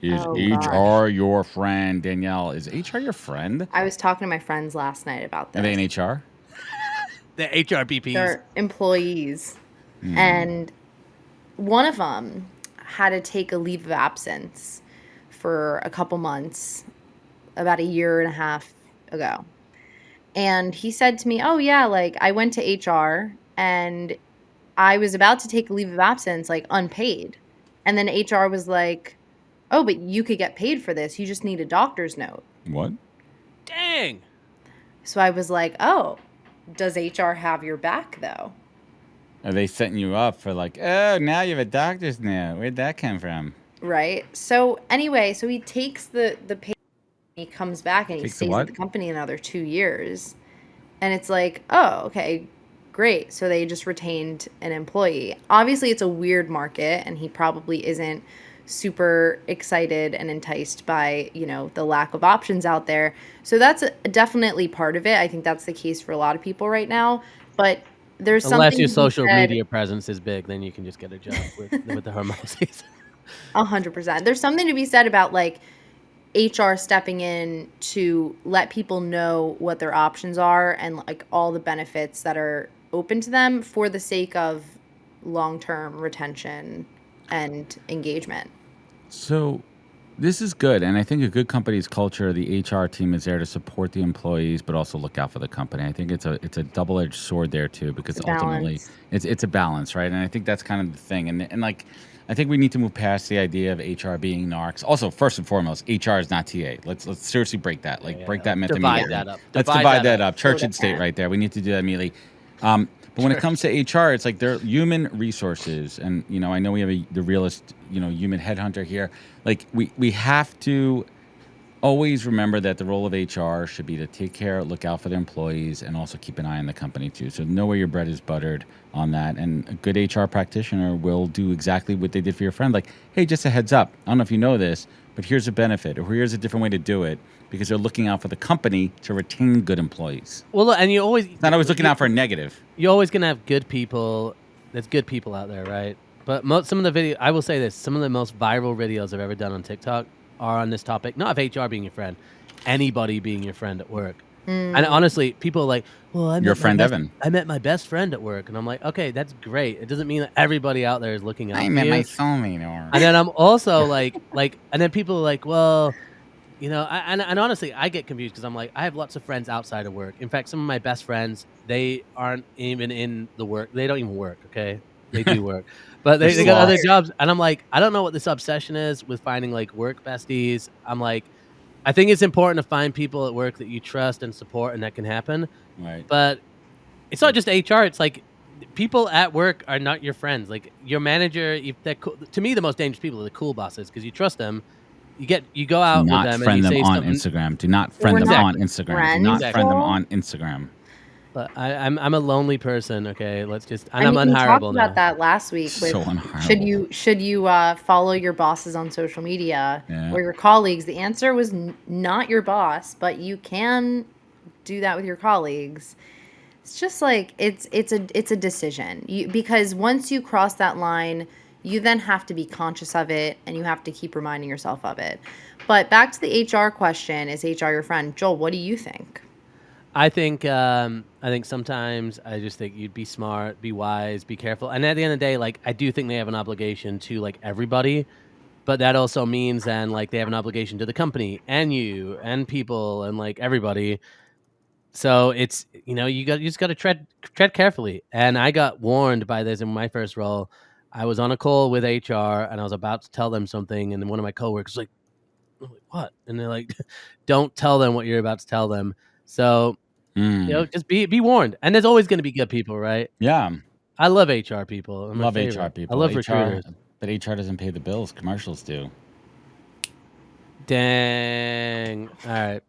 Is Oh gosh. HR your friend, Danielle? Is HR your friend? I was talking to my friends last night about Are they in this. HR? The HRBPs. They're employees, Hmm. and one of them had to take a leave of absence for a couple months about a year and a half ago. And he said to me, "Oh yeah, like I went to HR and I was about to take a leave of absence like unpaid." And then HR was like, "Oh, but you could get paid for this. You just need a doctor's note." What? Dang. So I was like, "Oh, does HR have your back though?" Are they setting you up for like, oh, now you have a doctor's note? Where'd that come from? Right? So anyway, so he takes the pay, he comes back and he Takes the stays at what? the company another 2 years. And it's like, "Oh, okay, great." So they just retained an employee. Obviously, it's a weird market, and he probably isn't super excited and enticed by, the lack of options out there. So that's definitely part of it. I think that's the case for a lot of people right now. But there's Unless something your to be social said. media presence is big, then you can just get a job with the Hermoses. 100%. There's something to be said about like HR stepping in to let people know what their options are and like all the benefits that are open to them for the sake of long-term retention and engagement. So this is good, and I think a good company's culture, the HR team is there to support the employees, but also look out for the company. I think it's a double edged sword there too, It's because a ultimately balance. it's a balance, right? And I think that's kind of the thing. And like I think we need to move past the idea of HR being narcs. Also, first and foremost, HR is not TA. Let's seriously break that. Like Yeah, break that let's myth Yeah, divide immediately. that up. Let's Divide divide that that up. up. so Church and state, different. right there. We need to do that immediately. But when it Church. comes to HR, it's like they're human resources, and I know we have the realist, human headhunter here. Like we have to always remember that the role of HR should be to take care, look out for their employees, and also keep an eye on the company too. So know where your bread is buttered on that. And a good HR practitioner will do exactly what they did for your friend. Like, hey, just a heads up. I don't know if you know this, but here's a benefit, or here's a different way to do it, because they're looking out for the company to retain good employees. Well, look, and you always It's not always looking out for a negative. you're always gonna have good people. There's good people out there, right? But some of the video, I will say this: some of the most viral videos I've ever done on TikTok are on this topic. Not of HR being your friend, anybody being your friend at work. And Mm, honestly, people are like, "Well, Your friend Evan. I met my best friend at work," and I'm like, "Okay, that's great. It doesn't mean that everybody out there is looking I out for met my you." soulmate, or And then I'm also and then people are like, "Well." And honestly, I get confused because I'm like, I have lots of friends outside of work. In fact, some of my best friends, they aren't even in the work. They don't even work. Okay, they do work, but they're they got other sloths. jobs. And I'm like, I don't know what this obsession is with finding like work besties. I'm like, I think it's important to find people at work that you trust and support, and that can happen. Right. But it's not just HR. It's like people at work are not your friends. Like your manager, if they're cool, to me, the most dangerous people are the cool bosses because you trust them. You go Do out with not them and you friend them say on something. Instagram. Do not well, we're friend them not on Exactly. Instagram. Do not friends, Exactly. friend them Joel. on Instagram. But I'm a lonely person, okay? Let's just and I I'm mean, we talked unhireable about now. that last week with So should unhireable. you follow your bosses on social media Yeah. or your colleagues? The answer was not your boss, but you can do that with your colleagues. It's just like it's a decision. Because once you cross that line, you then have to be conscious of it and you have to keep reminding yourself of it. But back to the HR question, is HR your friend? Joel, what do you think? I think sometimes I just think you'd be smart, be wise, be careful. And at the end of the day, like I do think they have an obligation to like everybody, but that also means then like they have an obligation to the company and you and people and like everybody. So it's you just got to tread carefully. And I got warned by this in my first role. I was on a call with HR and I was about to tell them something, and then one of my coworkers was like, I'm like, "What?" And they're like, "Don't tell them what you're about to tell them." So Mm. just be warned. And there's always going to be good people, right? Yeah. I love HR people. They're my Love HR favorite. I people. love recruiters. But HR doesn't pay the bills. Commercials do. Dang. All right.